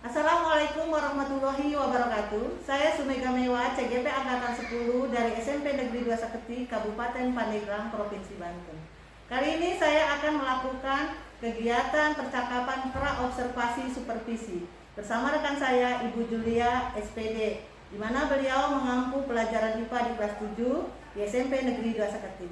Assalamualaikum warahmatullahi wabarakatuh. Saya Sumega Mewa, CGP Angkatan 10 dari SMP Negeri 2 Saketi, Kabupaten Pandeglang, Provinsi Banten. Kali ini saya akan melakukan kegiatan percakapan pra-observasi supervisi bersama rekan saya Ibu Julia SPD, di mana beliau mengampu pelajaran IPA di kelas 7 di SMP Negeri 2 Saketi.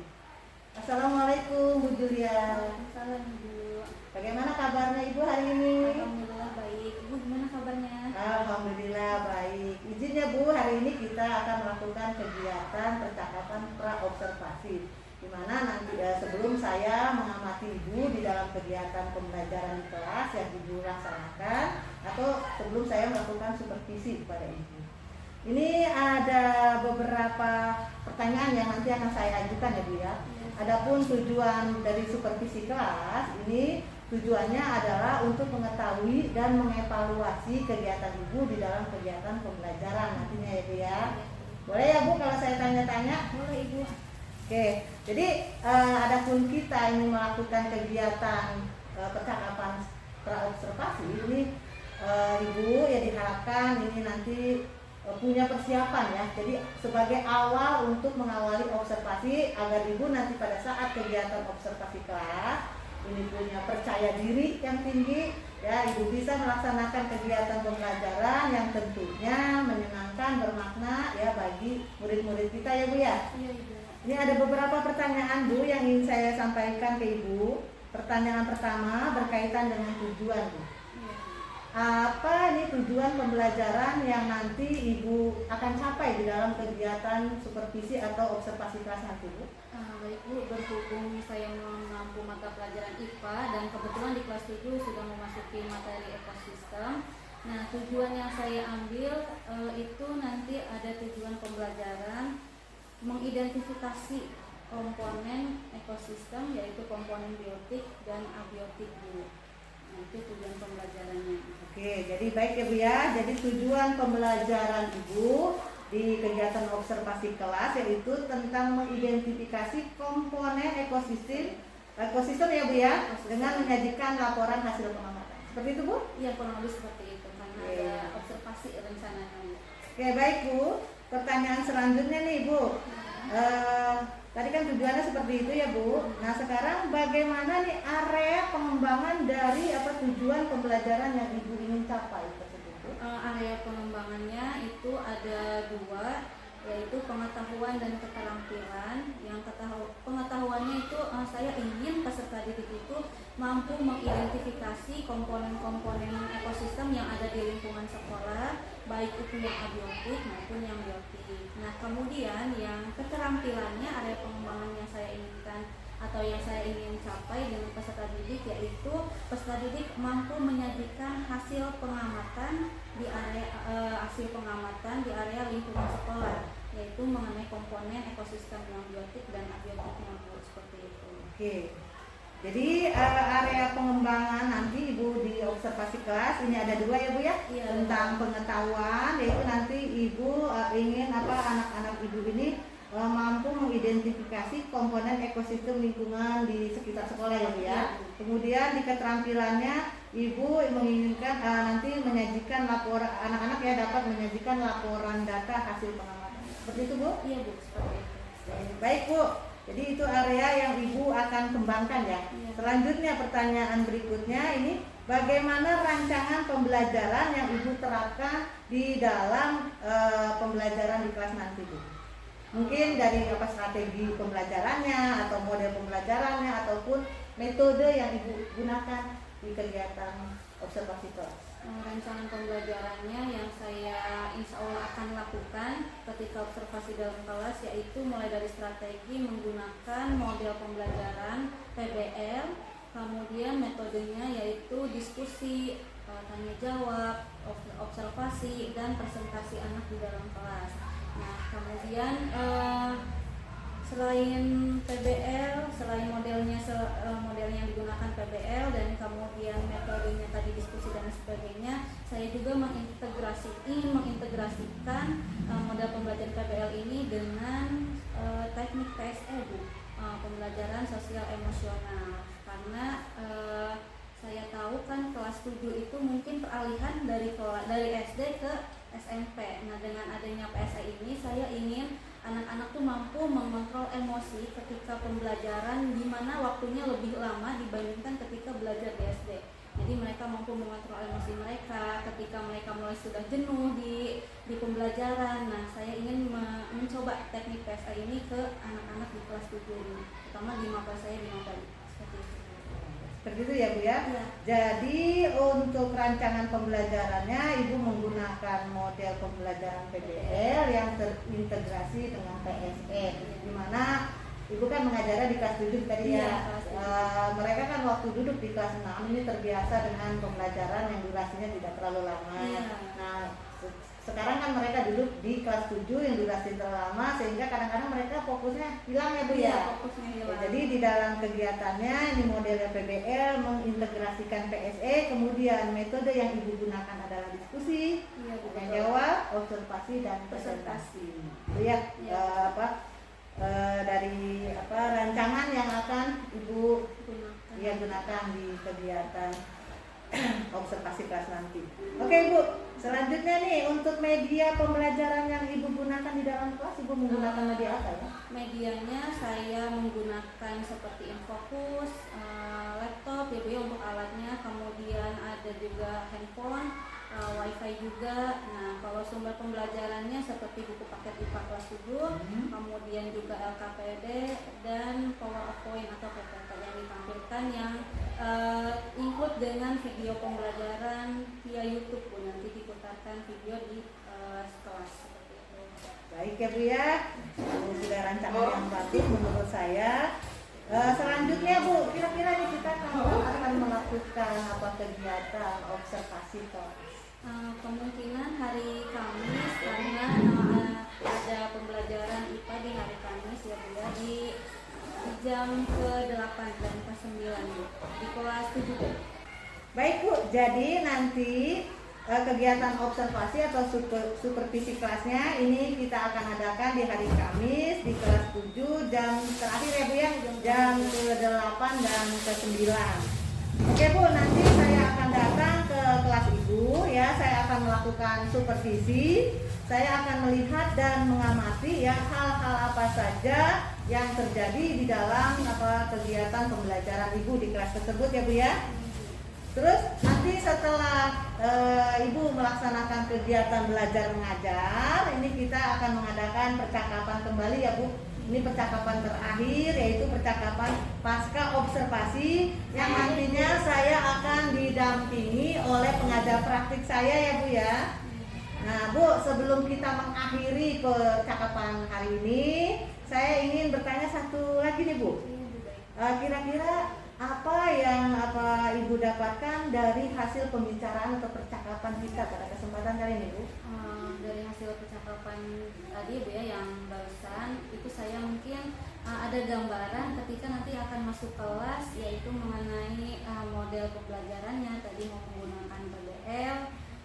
Assalamualaikum Bu Julia. Salam Ibu. Bagaimana kabarnya Ibu hari ini? Alhamdulillah baik. Ibu gimana kabarnya? Alhamdulillah baik. Izinnya Bu, hari ini kita akan melakukan kegiatan percakapan pra-observasi, di mana nanti sebelum saya mengamati Ibu di dalam kegiatan pembelajaran di kelas yang Ibu laksanakan, atau sebelum saya melakukan supervisi kepada Ibu. Ini ada beberapa pertanyaan yang nanti akan saya ajukan ya Bu ya. Adapun tujuan dari supervisi kelas ini, tujuannya adalah untuk mengetahui dan mengevaluasi kegiatan Ibu di dalam kegiatan pembelajaran nantinya ya Bu ya. Boleh ya Bu kalau saya tanya-tanya? Boleh Ibu. Oke, jadi adapun kita ini melakukan kegiatan percakapan pra-observasi ini, Ibu ya diharapkan ini nanti punya persiapan ya. Jadi sebagai awal untuk mengawali observasi agar Ibu nanti pada saat kegiatan observasi kelas ini punya percaya diri yang tinggi ya, Ibu bisa melaksanakan kegiatan pembelajaran yang tentunya menyenangkan, bermakna ya bagi murid-murid kita ya Bu ya. Iya Ibu. Ini ada beberapa pertanyaan Bu yang ingin saya sampaikan ke Ibu. Pertanyaan pertama berkaitan dengan tujuan Bu. Apa ini tujuan pembelajaran yang nanti Ibu akan capai di dalam kegiatan supervisi atau observasi kelas nanti Bu? Baik Bu, berhubung saya mengampu mata pelajaran IPA dan kebetulan di kelas 7 sudah memasuki materi ekosistem. Nah, tujuan yang saya ambil itu nanti ada tujuan pembelajaran mengidentifikasi komponen ekosistem, yaitu komponen biotik dan abiotik Bu. Nah, itu tujuan pembelajarannya. Oke, jadi baik ya Bu ya. Jadi tujuan pembelajaran Ibu di kegiatan observasi kelas yaitu tentang mengidentifikasi komponen ekosistem ya Bu ya, dengan menyajikan laporan hasil pengamatan. Seperti itu Bu? Iya, kurang lebih seperti itu karena ada observasi rencananya. Oke, baik Bu. Pertanyaan selanjutnya nih Bu. Tadi kan tujuannya seperti itu ya Bu. Nah sekarang bagaimana nih area pengembangan dari tujuan pembelajaran yang Ibu ingin capai tersebut Bu? Area pengembangannya itu ada dua, yaitu pengetahuan dan keterampilan. Yang pengetahuannya itu saya ingin peserta didik itu mampu mengidentifikasi komponen-komponen ekosistem yang ada di lingkungan sekolah, baik itu yang abiotik maupun yang biotik. Nah, kemudian yang keterampilannya, area pengembangan yang saya inginkan atau yang saya ingin capai dengan peserta didik, yaitu peserta didik mampu menyajikan hasil pengamatan di area lingkungan sekolah, yaitu mengenai komponen ekosistem yang biotik dan abiotiknya Bu, seperti itu. Oke. Jadi area pengembangan nanti Ibu di observasi kelas ini ada dua ya Bu ya, Iya, tentang pengetahuan, yaitu nanti Ibu ingin anak-anak Ibu ini mampu mengidentifikasi komponen ekosistem lingkungan di sekitar sekolah ya Bu ya. Kemudian di keterampilannya Ibu menginginkan nanti menyajikan laporan, anak-anak ya dapat menyajikan laporan data hasil pengamatan. Seperti itu Bu? Iya Bu, seperti itu. Baik Bu. Jadi itu area yang Ibu akan kembangkan ya. Iya. Selanjutnya pertanyaan berikutnya ini, bagaimana rancangan pembelajaran yang Ibu terapkan di dalam pembelajaran di kelas nanti Bu? Mungkin dari strategi pembelajarannya atau model pembelajarannya ataupun metode yang Ibu gunakan di kegiatan observasi kelas. Rancangan pembelajarannya yang saya insya Allah akan lakukan ketika observasi dalam kelas, yaitu mulai dari strategi menggunakan model pembelajaran PBL, kemudian metodenya yaitu diskusi, tanya jawab, observasi, dan presentasi anak di dalam kelas. Nah, kemudian selain PBL, selain modelnya yang digunakan PBL dan kemudian metodenya tadi diskusi dan sebagainya, saya juga mengintegrasikan model pembelajaran PBL ini dengan teknik PSE Bu, pembelajaran sosial emosional, karena saya tahu kan kelas kelas 7 itu mungkin peralihan dari SD ke SMP. Nah, dengan adanya PSE ini saya ingin anak-anak tuh mampu mengontrol emosi ketika pembelajaran, di mana waktunya lebih lama dibandingkan ketika belajar di SD. Jadi mereka mampu mengontrol emosi mereka ketika mereka mulai sudah jenuh di pembelajaran. Nah, saya ingin mencoba teknik PSE ini ke anak-anak di kelas 7 ini, terutama di MAPA saya di MAPA. Seperti itu. Seperti itu ya Bu ya? Ya. Jadi untuk rancangan pembelajarannya Ibu menggunakan model pembelajaran PBL yang terintegrasi dengan PSE, di mana Ibu kan mengajarnya di kelas 7 tadi ya. Mereka kan waktu duduk di kelas 6 ini terbiasa dengan pembelajaran yang durasinya tidak terlalu lama. Nah, sekarang kan mereka duduk di kelas 7 yang durasi terlalu lama, sehingga kadang-kadang mereka fokusnya hilang ya Bu ya. Fokusnya hilang. Jadi di dalam kegiatannya ini modelnya PBL mengintegrasikan PSE, kemudian metode yang Ibu gunakan adalah diskusi, tanya jawab, observasi dan presentasi. Itu ya, dari rancangan yang akan Ibu gunakan di kegiatan observasi kelas nanti. Oke Bu, selanjutnya nih untuk media pembelajaran yang Ibu gunakan di dalam kelas, Ibu menggunakan media apa ya? Medianya saya menggunakan seperti Infocus, laptop ya Bu ya untuk alatnya, kemudian ada juga handphone, wifi juga. Nah, kalau sumber pembelajarannya seperti buku paket IPA kelas 7, kemudian juga LKPD dan PowerPoint atau PPT yang ditampilkan yang include dengan video pembelajaran via YouTube Bu, nanti diputarkan video di kelas seperti itu. Baik ya Bu ya, sudah rancangan yang bagus menurut saya. Selanjutnya Bu, kira-kira nih kita akan melakukan apa kegiatan observasi kelas? Kemungkinan hari Kamis, karena ada pembelajaran IPA di hari Kamis ya Bu ya, di jam ke-8 dan ke-9 di kelas 7. Baik Bu, jadi nanti kegiatan observasi atau supervisi kelasnya ini kita akan adakan di hari Kamis di kelas 7 jam terakhir ya Bu ya, jam ke-8 dan ke-9. Oke Bu, nanti saya akan datang ke kelas Ibu ya, saya akan melakukan supervisi, saya akan melihat dan mengamati ya hal-hal apa saja yang terjadi di dalam kegiatan pembelajaran Ibu di kelas tersebut ya Bu ya. Terus nanti setelah Ibu melaksanakan kegiatan belajar mengajar, ini kita akan mengadakan percakapan kembali ya Bu. Ini percakapan terakhir, yaitu percakapan pasca observasi yang nantinya saya akan didampingi oleh pengajar praktik saya ya Bu ya. Nah Bu, sebelum kita mengakhiri percakapan hari ini, saya ingin bertanya satu lagi nih Bu. Kira-kira apa yang Ibu dapatkan dari hasil pembicaraan atau percakapan kita pada kesempatan kali ini Bu? Dari hasil percakapan tadi Bu ya yang barusan itu, saya mungkin ada gambaran ketika nanti akan masuk kelas, yaitu mengenai model pembelajarannya tadi mau menggunakan PBL,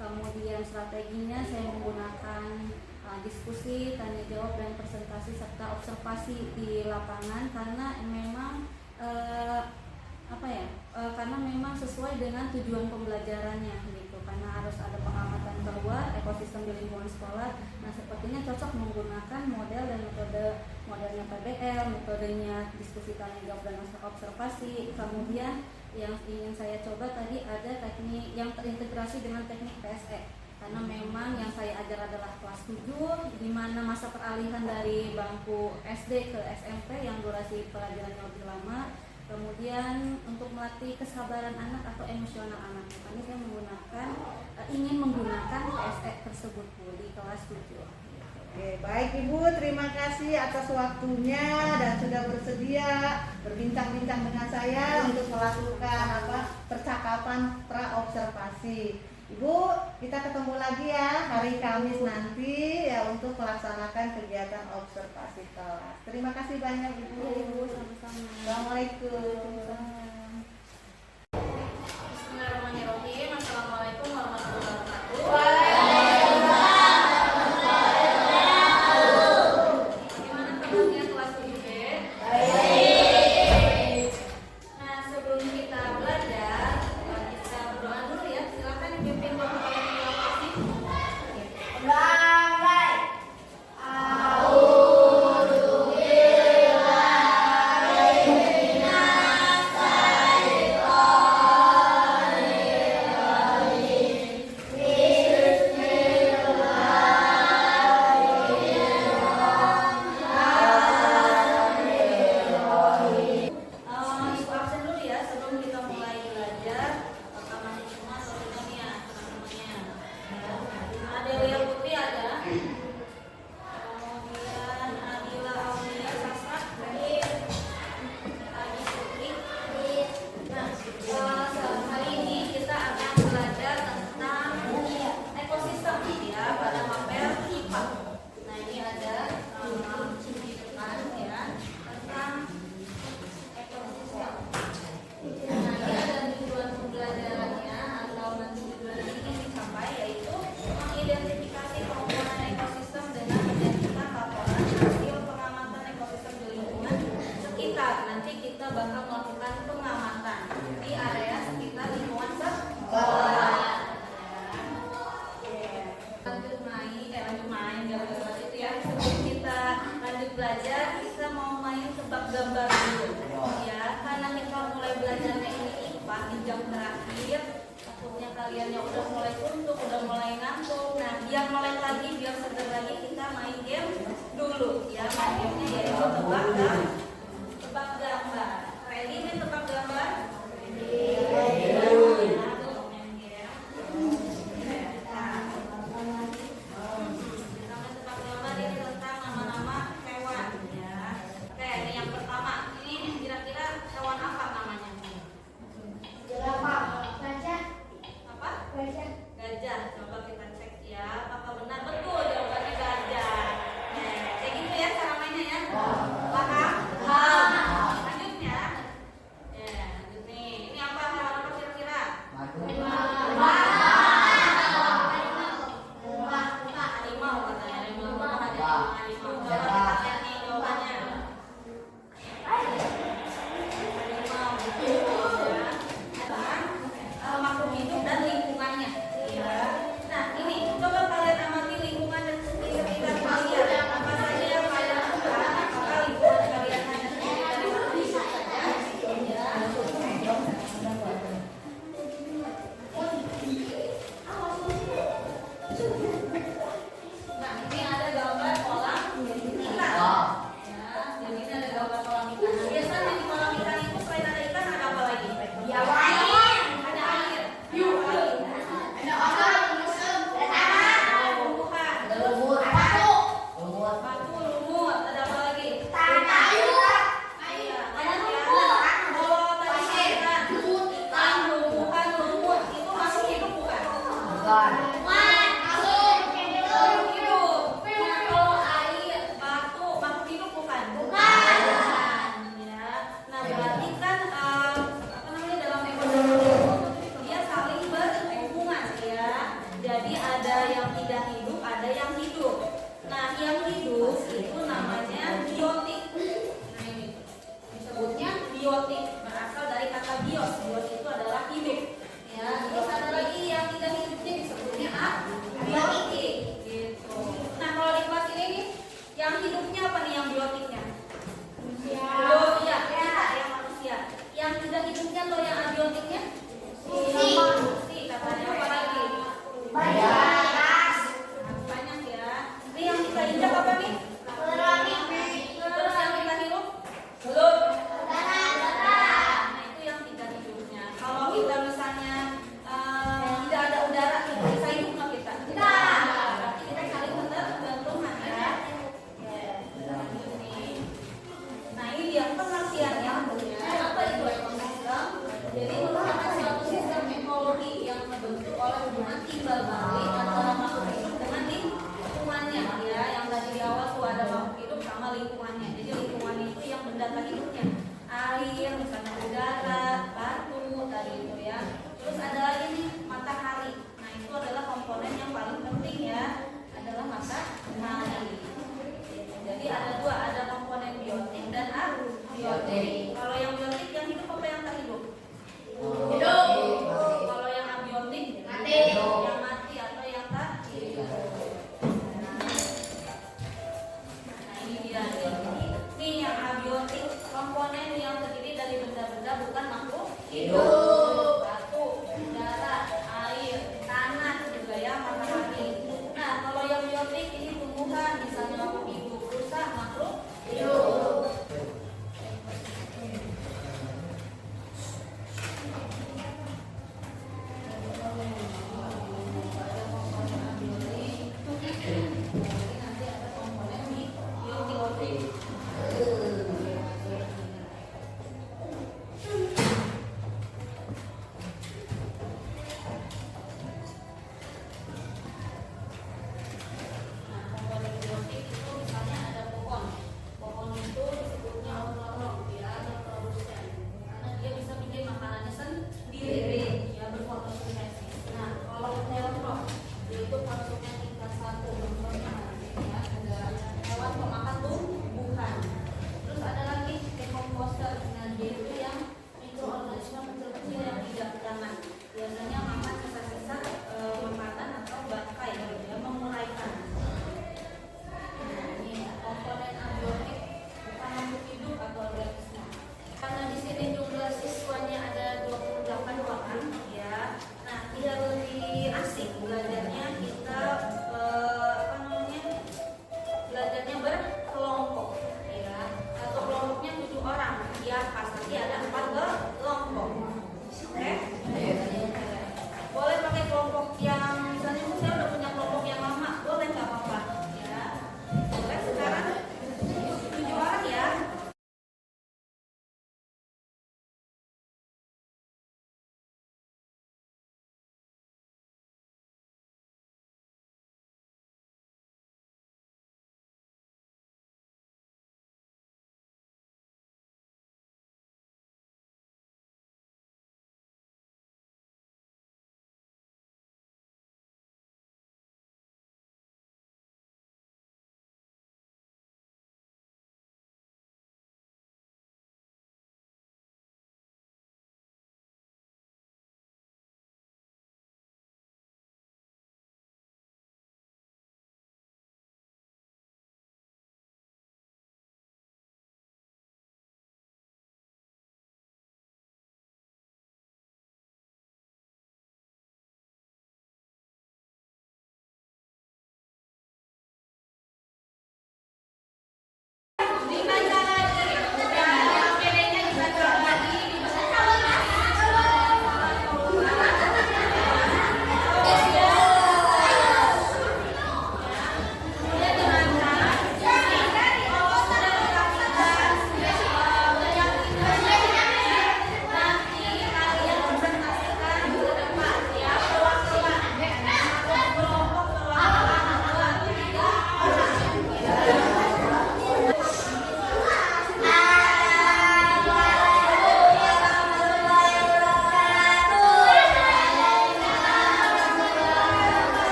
kemudian strateginya saya menggunakan diskusi, tanya jawab dan presentasi serta observasi di lapangan, karena memang karena memang sesuai dengan tujuan pembelajarannya gitu, karena harus ada pengamatan keluar ekosistem di lingkungan sekolah. Nah, sepertinya cocok menggunakan model dan modelnya PBL, metodenya diskusi, tanya jawab dan observasi. Kemudian yang ingin saya coba tadi ada teknik yang terintegrasi dengan teknik PSE, karena memang yang saya ajar adalah kelas 7, di mana masa peralihan dari bangku SD ke SMP yang durasi pelajarannya lebih lama. Kemudian untuk melatih kesabaran anak atau emosional anak, makanya saya ingin menggunakan PSE tersebut Bu di kelas 7. Oke, baik Ibu, terima kasih atas waktunya dan sudah bersedia berbincang-bincang dengan saya untuk melakukan percakapan pra-observasi. Ibu, kita ketemu lagi ya hari Kamis nanti ya untuk melaksanakan kegiatan observasi kelas. Terima kasih banyak Ibu. Sama-sama. Assalamualaikum. Bismillahirrahmanirrahim. Assalamualaikum warahmatullahi wabarakatuh. Bagaimana kabarnya kelas 7B? Baik. Nah, sebelum kita belajar, kita berdoa dulu diem, takutnya kalian yang udah mulai suntuk, udah mulai ngantuk. Nah, biar melek lagi, biar seger lagi, kita main game dulu ya. Main gamenya yaitu tebak gambar. Ready nih tebak gambar? Gajah, coba kita cek ya, apakah benar betul jawabannya gajah. Kayak gitu ya cara mainnya ya. Paham?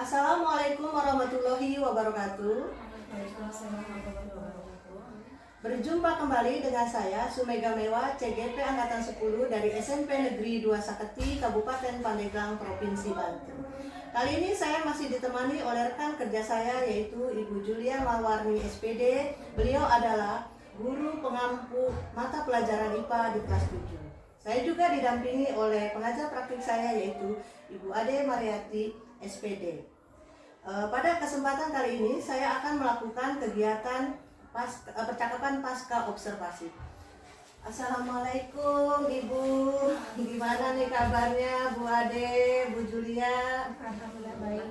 Assalamualaikum warahmatullahi wabarakatuh. Berjumpa kembali dengan saya Sumega Mewa, CGP Angkatan 10 dari SMP Negeri 2 Saketi, Kabupaten Pandeglang, Provinsi Banten. Kali ini saya masih ditemani oleh rekan kerja saya yaitu Ibu Julia Mawarni SPD. Beliau adalah guru pengampu mata pelajaran IPA di kelas 7. Saya juga didampingi oleh pengajar praktik saya yaitu Ibu Ade Mariati SPD. Pada kesempatan kali ini saya akan melakukan kegiatan percakapan pasca observasi. Assalamualaikum Ibu, gimana nih kabarnya Bu Ade, Bu Julia? Alhamdulillah baik.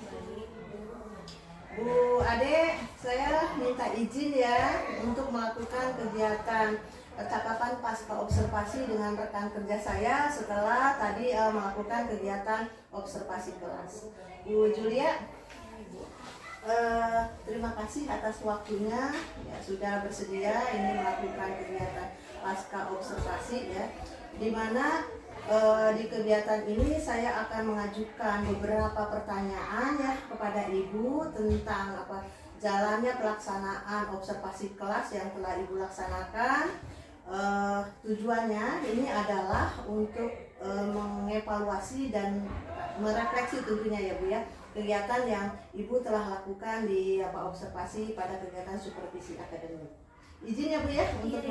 Bu Ade, saya minta izin ya untuk melakukan kegiatan percakapan pasca observasi dengan rekan kerja saya setelah tadi melakukan kegiatan observasi kelas. Bu Julia, terima kasih atas waktunya ya, sudah bersedia ini melakukan kegiatan pasca observasi ya, dimana di kegiatan ini saya akan mengajukan beberapa pertanyaan ya kepada Ibu tentang jalannya pelaksanaan observasi kelas yang telah Ibu laksanakan. Tujuannya ini adalah untuk mengevaluasi dan merefleksi tentunya ya Bu ya, kegiatan yang Ibu telah lakukan di observasi pada kegiatan supervisi akademik. Izin ya Bu ya untuk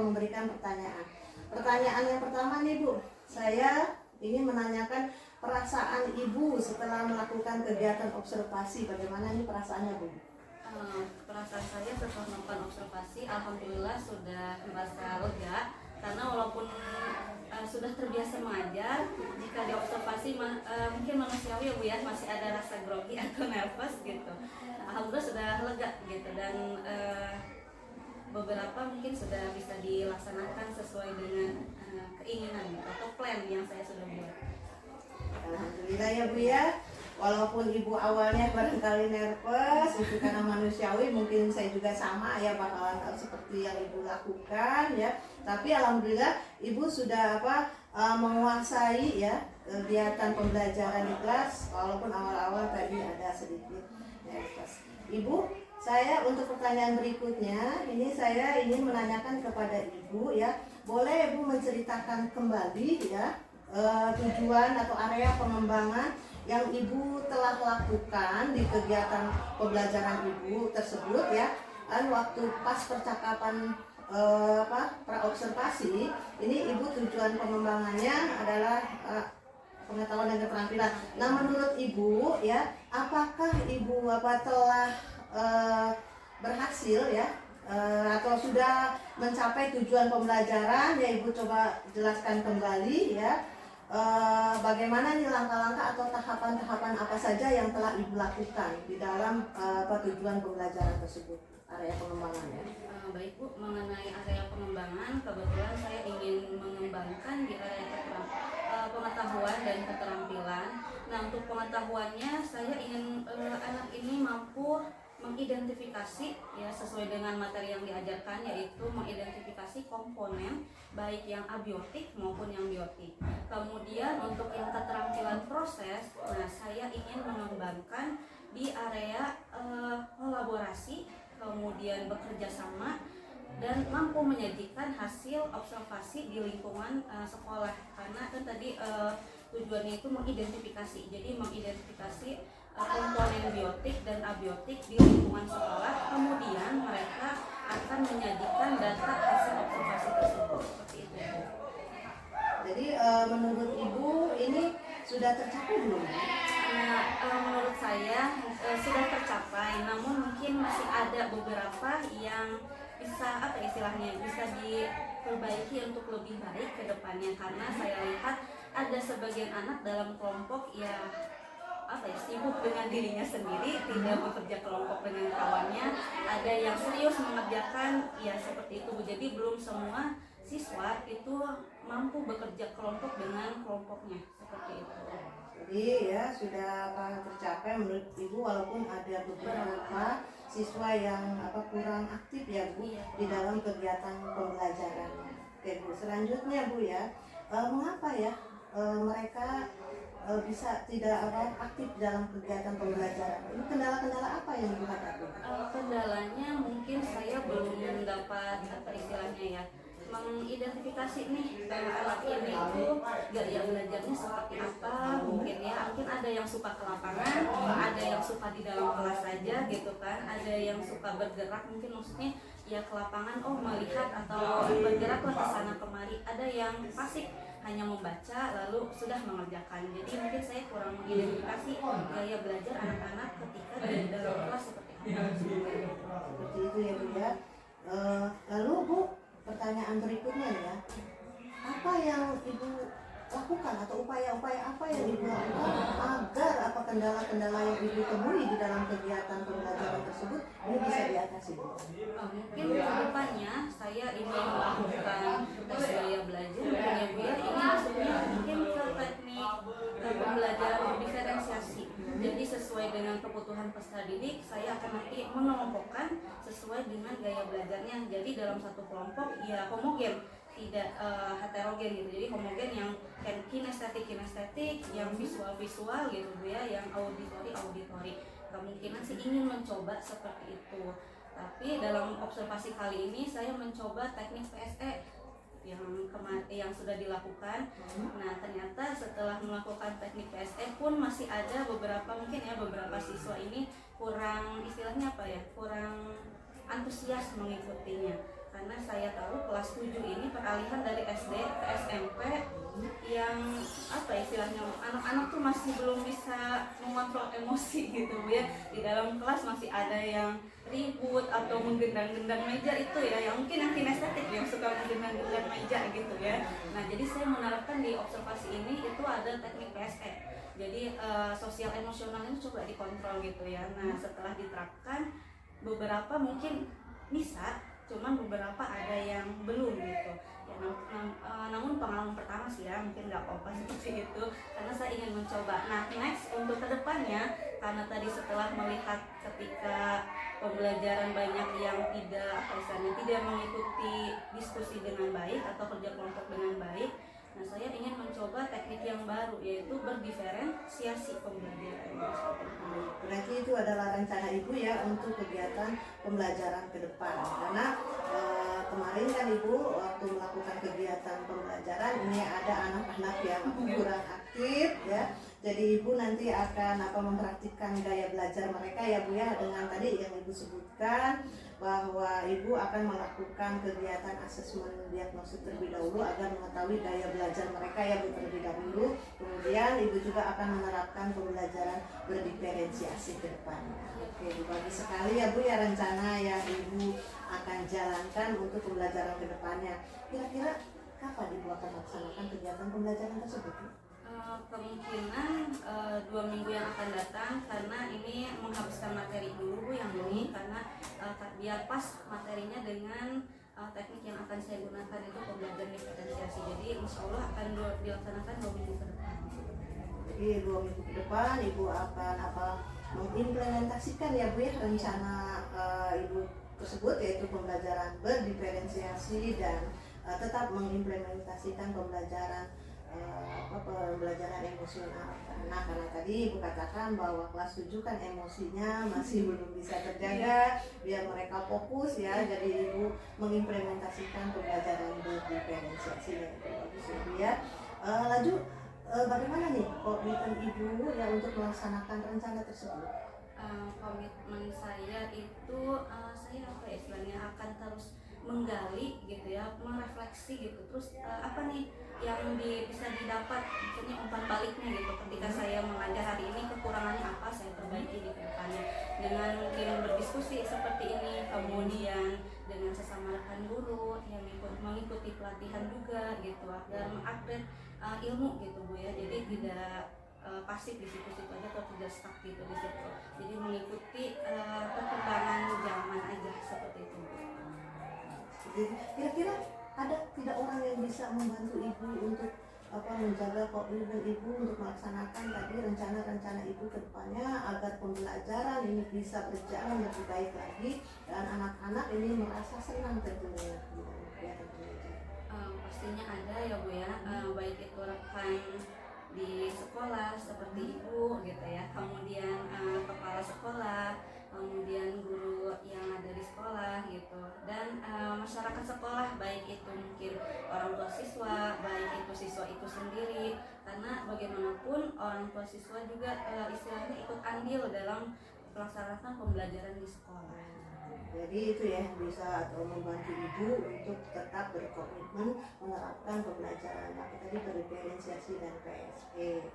memberikan pertanyaan. Pertanyaan yang pertama nih Bu, saya ingin menanyakan perasaan Ibu setelah melakukan kegiatan observasi. Bagaimana nih perasaannya Bu? Perasaan saya setelah melakukan observasi, alhamdulillah sudah merasa lega karena walaupun sudah terbiasa mengajar, jika diobservasi mungkin manusiawi ya Bu ya, masih ada rasa grogi atau nervous gitu. Alhamdulillah sudah lega gitu, dan beberapa mungkin sudah bisa dilaksanakan sesuai dengan keinginan atau plan yang saya sudah buat. Alhamdulillah ya Bu ya. Walaupun Ibu awalnya barangkali nervous, itu karena manusiawi, mungkin saya juga sama ya bakalan seperti yang Ibu lakukan ya. Tapi alhamdulillah Ibu sudah menguasai ya kegiatan pembelajaran di kelas, walaupun awal-awal tadi ada sedikit nervous. Ibu, saya untuk pertanyaan berikutnya ini saya ingin menanyakan kepada Ibu ya, boleh Ibu menceritakan kembali ya tujuan atau area pengembangan yang Ibu telah lakukan di kegiatan pembelajaran Ibu tersebut ya, dan waktu pas percakapan praobservasi ini Ibu tujuan pengembangannya adalah pengetahuan dan keterampilan. Nah menurut Ibu ya, apakah Ibu telah berhasil ya atau sudah mencapai tujuan pembelajaran ya? Ibu coba jelaskan kembali ya. Bagaimana nih langkah-langkah atau tahapan-tahapan apa saja yang telah Ibu lakukan di dalam tujuan pembelajaran tersebut, area pengembangannya? Baik Bu, mengenai area pengembangan, kebetulan saya ingin mengembangkan di area pengetahuan dan keterampilan. Nah untuk pengetahuannya saya ingin anak ini mampu mengidentifikasi ya sesuai dengan materi yang diajarkan, yaitu mengidentifikasi komponen baik yang abiotik maupun yang biotik. Kemudian untuk yang keterampilan proses, nah saya ingin mengembangkan di area kolaborasi, kemudian bekerja sama dan mampu menyajikan hasil observasi di lingkungan sekolah, karena kan tadi tujuannya itu mengidentifikasi, jadi mengidentifikasi komponen biotik dan abiotik di lingkungan sekolah, kemudian mereka akan menyajikan data hasil observasi tersebut. Seperti itu. Jadi menurut Ibu ini sudah tercapai belum? Nah, menurut saya sudah tercapai, namun mungkin masih ada beberapa yang bisa istilahnya bisa diperbaiki untuk lebih baik ke depannya, karena saya lihat ada sebagian anak dalam kelompok ya sibuk dengan dirinya sendiri, tidak bekerja kelompok dengan kawannya. Ada yang serius mengerjakan ya seperti itu. Jadi belum semua siswa itu mampu bekerja kelompok dengan kelompoknya, seperti itu. Jadi ya sudah tercapai menurut Ibu, walaupun ada beberapa siswa yang kurang aktif ya Bu di dalam kegiatan pembelajarannya. Oke Bu, selanjutnya Bu ya, mengapa ya mereka bisa tidak aktif dalam kegiatan pembelajaran? Ini kendala-kendala apa yang Ibu hadapi? Kendalanya mungkin saya belum mendapat apa istilahnya ya, mengidentifikasi nih anak ini itu gaya belajarnya seperti apa. Mungkin ada yang suka ke lapangan, ada yang suka di dalam kelas saja gitu kan, ada yang suka bergerak, mungkin maksudnya ya ke lapangan melihat atau bergeraklah ke sana kemari, ada yang pasif hanya membaca lalu sudah mengerjakan. Jadi mungkin saya kurang mengidentifikasi gaya belajar anak-anak ketika di dalam kelas seperti apa. Seperti itu ya Bu ya. Lalu Bu, pertanyaan berikutnya ya, apa yang Ibu lakukan atau upaya-upaya apa yang Ibu lakukan agar kendala-kendala yang Ibu temui di dalam kegiatan pembelajaran tersebut ini bisa diatasi Bu? Mungkin ke depannya saya ingin melakukan tes gaya belajar ya Bu ya. Ini maksudnya mungkin ke teknik pembelajaran diferensiasi. Jadi sesuai dengan kebutuhan peserta didik, saya akan nanti mengelompokkan sesuai dengan gaya belajarnya. Jadi dalam satu kelompok ya homogen, tidak heterogen gitu. Jadi homogen yang kinestetik, yang visual gitu Bu ya, yang auditori. Kemungkinan sih ingin mencoba seperti itu. Tapi dalam observasi kali ini saya mencoba teknik PSE yang sudah dilakukan. Nah, ternyata setelah melakukan teknik PSE pun masih ada beberapa siswa ini kurang kurang antusias mengikutinya. Karena saya tahu kelas 7 ini peralihan dari SD ke SMP yang anak-anak tuh masih belum bisa mengontrol emosi gitu ya. Di dalam kelas masih ada yang ribut atau menggendang-gendang meja itu ya, yang mungkin yang kinestetik yang suka menggendang-gendang meja gitu ya. Nah, jadi saya menerapkan di observasi ini itu ada teknik PSE. Jadi sosial emosional ini coba dikontrol gitu ya. Nah, setelah diterapkan beberapa mungkin bisa, cuman beberapa ada yang belum gitu ya. Namun pengalaman pertama sih ya, mungkin nggak apa-apa seperti itu karena saya ingin mencoba. Nah, next untuk kedepannya, karena tadi setelah melihat ketika pembelajaran banyak yang tidak mengikuti diskusi dengan baik atau kerja kelompok dengan baik, nah saya ingin mencoba teknik yang baru, yaitu berdiferensiasi pembelajaran. Berarti itu adalah rencana Ibu ya untuk kegiatan pembelajaran ke depan. Karena kemarin kan Ibu waktu melakukan kegiatan pembelajaran ini ada anak-anak yang kurang aktif ya. Jadi Ibu nanti akan memperhatikan gaya belajar mereka ya Bu ya, dengan tadi yang Ibu sebutkan bahwa Ibu akan melakukan kegiatan asesmen diagnosis terlebih dahulu agar mengetahui gaya belajar mereka ya Bu terlebih dahulu. Kemudian Ibu juga akan menerapkan pembelajaran berdiferensiasi ke depannya. Oke, bagus sekali ya Bu ya rencana yang Ibu akan jalankan untuk pembelajaran ke depannya. Kira-kira kapan Ibu akan melaksanakan kegiatan pembelajaran tersebut? Kemungkinan 2 minggu yang akan datang, karena ini menghabiskan materi dulu yang ini, karena biar pas materinya dengan teknik yang akan saya gunakan itu pembelajaran diferensiasi. Jadi insya Allah akan dilaksanakan 2 minggu ke depan. Jadi 2 minggu ke depan Ibu akan mengimplementasikan ya Bu ya rencana Ibu tersebut, yaitu pembelajaran berdiferensiasi dan tetap mengimplementasikan pembelajaran emosional. Nah, karena tadi Ibu katakan bahwa kelas 7 kan emosinya masih belum bisa terjaga, biar mereka fokus ya. Jadi Ibu mengimplementasikan pembelajaran berdiferensiasi ya, itu bagus ya. Lanjut, bagaimana nih komitmen Ibu ya untuk melaksanakan rencana tersebut? Komitmen saya itu istilahnya akan terus menggali gitu ya, merefleksi gitu, terus apa nih yang bisa didapat, maksudnya umpan baliknya gitu ketika saya mengajar hari ini, kekurangannya apa saya perbaiki di depannya dengan mungkin berdiskusi seperti ini, kemudian dengan sesama rekan guru yang mengikuti pelatihan juga gitu agar mengupgrade ilmu gitu Bu ya. Jadi tidak pasif di situ-situ aja atau tidak stuck gitu di situ. Jadi mengikuti perkembangan zaman aja seperti itu. Kira-kira ada tidak orang yang bisa membantu Ibu untuk menjaga komitmen Ibu untuk melaksanakan tadi rencana-rencana Ibu ke depannya agar pembelajaran ini bisa berjalan lebih baik lagi dan anak-anak ini merasa senang tentunya di dalam kegiatan belajar? Pastinya ada ya Bu ya, baik itu rekan di sekolah seperti ibu gitu ya, kemudian kepala sekolah, kemudian guru yang ada di sekolah gitu, dan masyarakat sekolah, baik itu mungkin orang tua siswa, baik itu siswa itu sendiri, karena bagaimanapun orang tua siswa juga istilahnya ikut andil dalam pelaksanaan pembelajaran di sekolah. Jadi itu ya yang bisa atau membantu ibu untuk tetap berkomitmen menerapkan pembelajaran apa tadi diferensiasi dan PSE.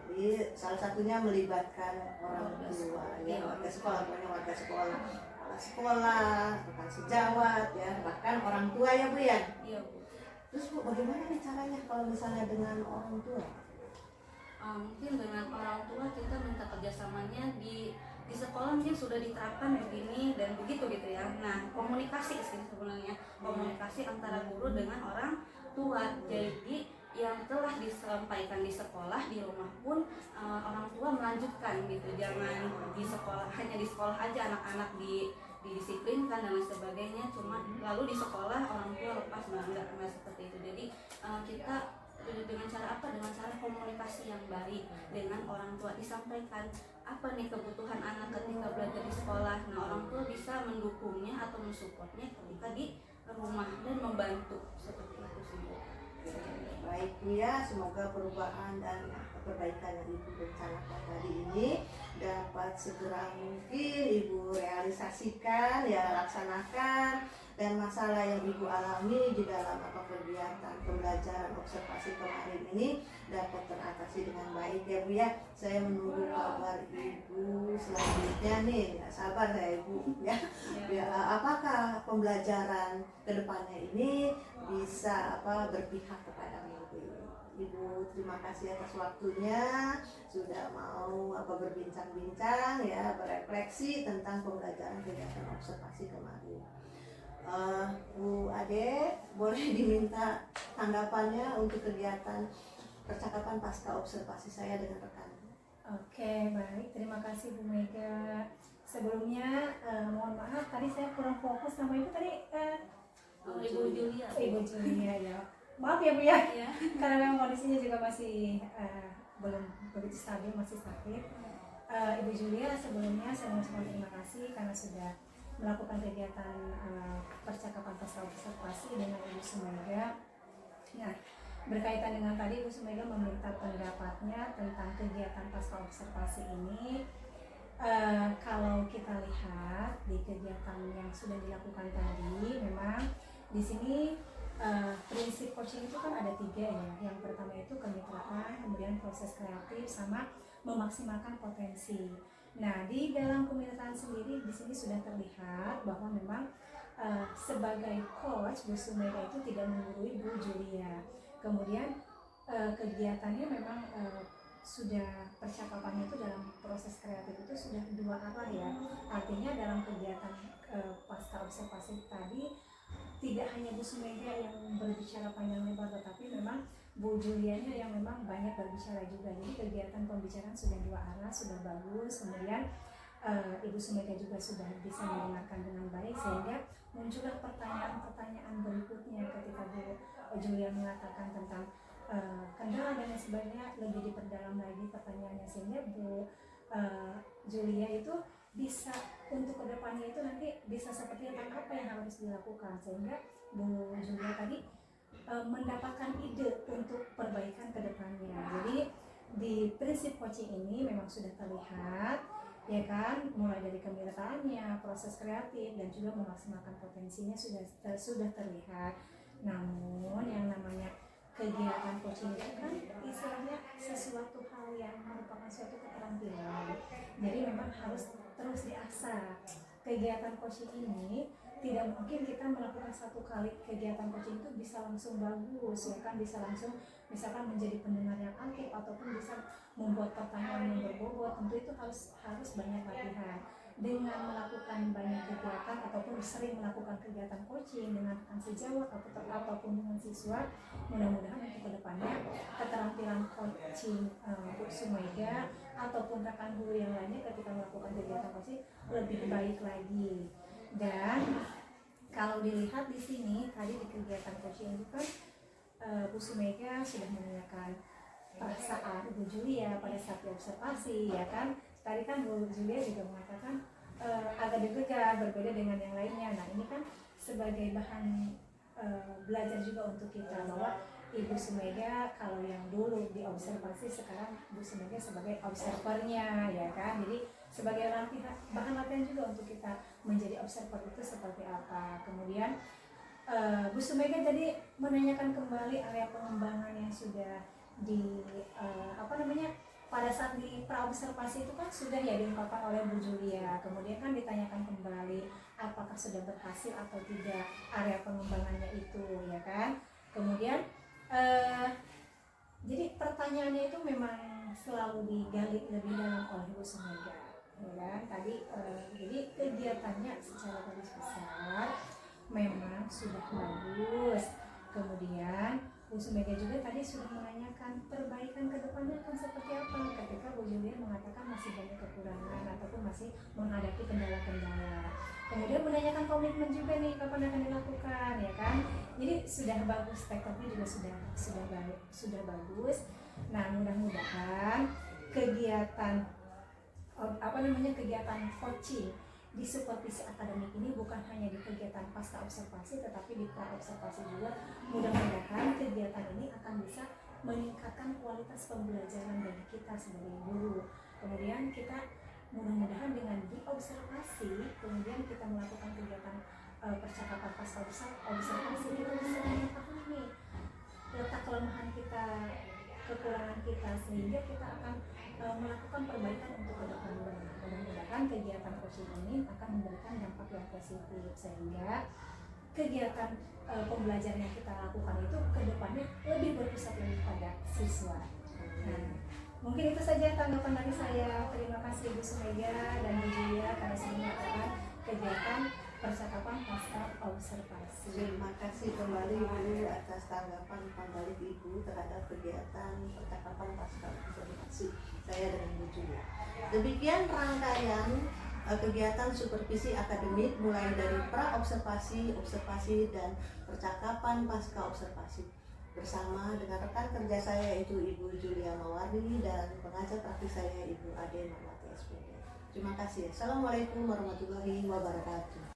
Jadi salah satunya melibatkan orang tua, ya warga sekolah, banyak warga sekolah, kepala sekolah, rekan sejawat, ya bahkan orang tua ya Bu ya. Iya Bu. Terus Bu, bagaimana nih caranya kalau misalnya dengan orang tua? Mungkin dengan orang tua kita minta kerjasamanya di sekolah mungkin sudah diterapkan begini dan begitu gitu ya. Nah, komunikasi sih sebenarnya, komunikasi antara guru dengan orang tua. Jadi yang telah disampaikan di sekolah, di rumah pun orang tua melanjutkan gitu. Jangan di sekolah, hanya di sekolah aja anak-anak didisiplinkan dan lain sebagainya, cuma lalu di sekolah orang tua lepas, enggak seperti itu. Jadi kita dengan cara apa? Dengan cara komunikasi yang baik dengan orang tua, disampaikan apa nih kebutuhan anak ketika belajar di sekolah. Nah, orang tua bisa mendukungnya atau mensupportnya ketika di rumah dan membantu seperti itu sih Bu. Baik Bu ya, semoga perubahan dan perbaikan yang Ibu rencanakan hari ini dapat segera mungkin Ibu realisasikan, ya laksanakan, dan masalah yang Ibu alami di dalam kegiatan pembelajaran observasi kemarin ini dapat teratasi dengan baik ya Bu ya. Saya menunggu kabar Ibu selanjutnya nih, nggak sabar saya Ibu ya. Apakah pembelajaran kedepannya ini bisa berpihak kepada Ibu. Terima kasih atas waktunya, sudah mau berbincang-bincang ya, berefleksi tentang pembelajaran kegiatan observasi kemarin. Bu Ade, boleh diminta tanggapannya untuk kegiatan percakapan pasca observasi saya dengan rekan. Oke, baik. Terima kasih Bu Mega. Sebelumnya mohon maaf tadi saya kurang fokus nama Ibu tadi. Ibu Julia. Ibu Julia ya. Maaf ya Bu ya. Ya. Karena memang kondisinya juga masih belum begitu stabil, masih sakit. Ibu Julia, sebelumnya saya mengucapkan terima kasih karena sudah melakukan kegiatan percakapan pasca observasi dengan Ibu Sumega. Nah, berkaitan dengan tadi Ibu Sumega meminta pendapatnya tentang kegiatan pasca observasi ini. Kalau kita lihat di kegiatan yang sudah dilakukan tadi, memang di sini prinsip coaching itu kan ada 3 ya. Yang pertama itu kemitraan, kemudian proses kreatif, sama memaksimalkan potensi. Nah, di dalam kemitraan sendiri di sini sudah terlihat bahwa memang sebagai coach Bu Sumega itu tidak menggurui Bu Julia. Kemudian kegiatannya memang sudah percakapannya itu dalam proses kreatif itu sudah 2 arah ya. Artinya dalam kegiatan pasca observasi tadi tidak hanya Bu Sumega yang berbicara panjang lebar, tetapi memang Bu Julianya yang memang banyak berbicara juga. Jadi kegiatan pembicaraan sudah 2 arah, sudah bagus. Kemudian Ibu Sumega juga sudah bisa mendengarkan dengan baik, sehingga muncullah pertanyaan-pertanyaan berikutnya ketika Bu Julia mengatakan tentang kendala dan lain sebagainya, lebih diperdalam lagi pertanyaannya, sehingga Bu Julia itu bisa untuk kedepannya itu nanti bisa seperti apa yang harus dilakukan, sehingga Bu Julia tadi mendapatkan ide untuk perbaikan kedepannya. Jadi di prinsip coaching ini memang sudah terlihat ya kan, mulai dari kemitraannya, proses kreatif, dan juga memaksimalkan potensinya sudah terlihat. Namun yang namanya kegiatan coaching itu kan istilahnya sesuatu hal yang merupakan suatu keterampilan, jadi memang harus terus diasah. Kegiatan coaching ini tidak mungkin kita melakukan 1 kali kegiatan coaching itu bisa langsung bagus ya kan, bisa langsung misalkan menjadi pendengar yang aktif ataupun bisa membuat pertanyaan yang berbobot. Tentu itu harus banyak latihan. Dengan melakukan banyak kegiatan ataupun sering melakukan kegiatan coaching dengan rekan sejawat ataupun dengan siswa, mudah-mudahan untuk kedepannya keterampilan coaching Bu Sumega ataupun rekan guru yang lainnya ketika melakukan kegiatan coaching lebih baik lagi. Dan kalau dilihat di sini tadi di kegiatan coaching itu kan Bu Sumega sudah menanyakan perasaan Bu Julia pada saat diobservasi, ya kan? Tadi kan Bu Julia juga mengatakan agak deg-degan, berbeda dengan yang lainnya. Nah ini kan sebagai bahan belajar juga untuk kita, bahwa Ibu Sumega kalau yang dulu diobservasi, sekarang Bu Sumega sebagai observernya, ya kan? Jadi sebagai bahan latihan juga untuk kita menjadi observer itu seperti apa. Kemudian Bu Sumega tadi menanyakan kembali area pengembangan yang sudah di pada saat di praobservasi itu kan sudah ya diungkapkan oleh Bu Julia. Kemudian kan ditanyakan kembali apakah sudah berhasil atau tidak area pengembangannya itu, ya kan? Kemudian jadi pertanyaannya itu memang selalu digali lebih dalam oleh Bu Sumega, ya kan? Tadi jadi kegiatannya secara garis besar memang sudah bagus. Kemudian Bu Sumega juga tadi sudah menanyakan perbaikan ke depannya akan seperti apa, ketika Bu Julia mengatakan masih banyak kekurangan ataupun masih menghadapi kendala-kendala. Kemudian menanyakan komitmen juga nih, kapan akan dilakukan, ya kan? Jadi sudah bagus, tekniknya juga sudah bagus. Nah, mudah-mudahan kegiatan kegiatan coaching di supervisi akademik ini bukan hanya di kegiatan pasca observasi, tetapi di pra-observasi juga. Mudah-mudahan kegiatan ini akan bisa meningkatkan kualitas pembelajaran dari kita sebagai guru. Kemudian kita mudah-mudahan dengan diobservasi, kemudian kita melakukan kegiatan percakapan pasca observasi, kita bisa memahami letak kelemahan kita, kekurangan kita, sehingga kita akan melakukan perbaikan untuk ke depannya. Mudah-mudahan kegiatan coaching ini akan memberikan dampak yang positif, sehingga kegiatan pembelajaran yang kita lakukan itu ke depannya lebih berpusat lagi pada siswa. Nah, mungkin itu saja tanggapan dari saya. Terima kasih Bu Sumega dan Bu Julia karena sudah melakukan kegiatan percakapan pasca observasi. Terima kasih kembali Ibu atas tanggapan kembali Ibu terhadap kegiatan percakapan pasca observasi saya dengan Bu Julia. Demikian rangkaian kegiatan supervisi akademik mulai dari pra-observasi, observasi, dan percakapan pasca observasi bersama dengan rekan kerja saya yaitu Ibu Julia Mawardi dan pengajar praktik saya Ibu Ade Marwati SPD. Terima kasih. Assalamualaikum warahmatullahi wabarakatuh.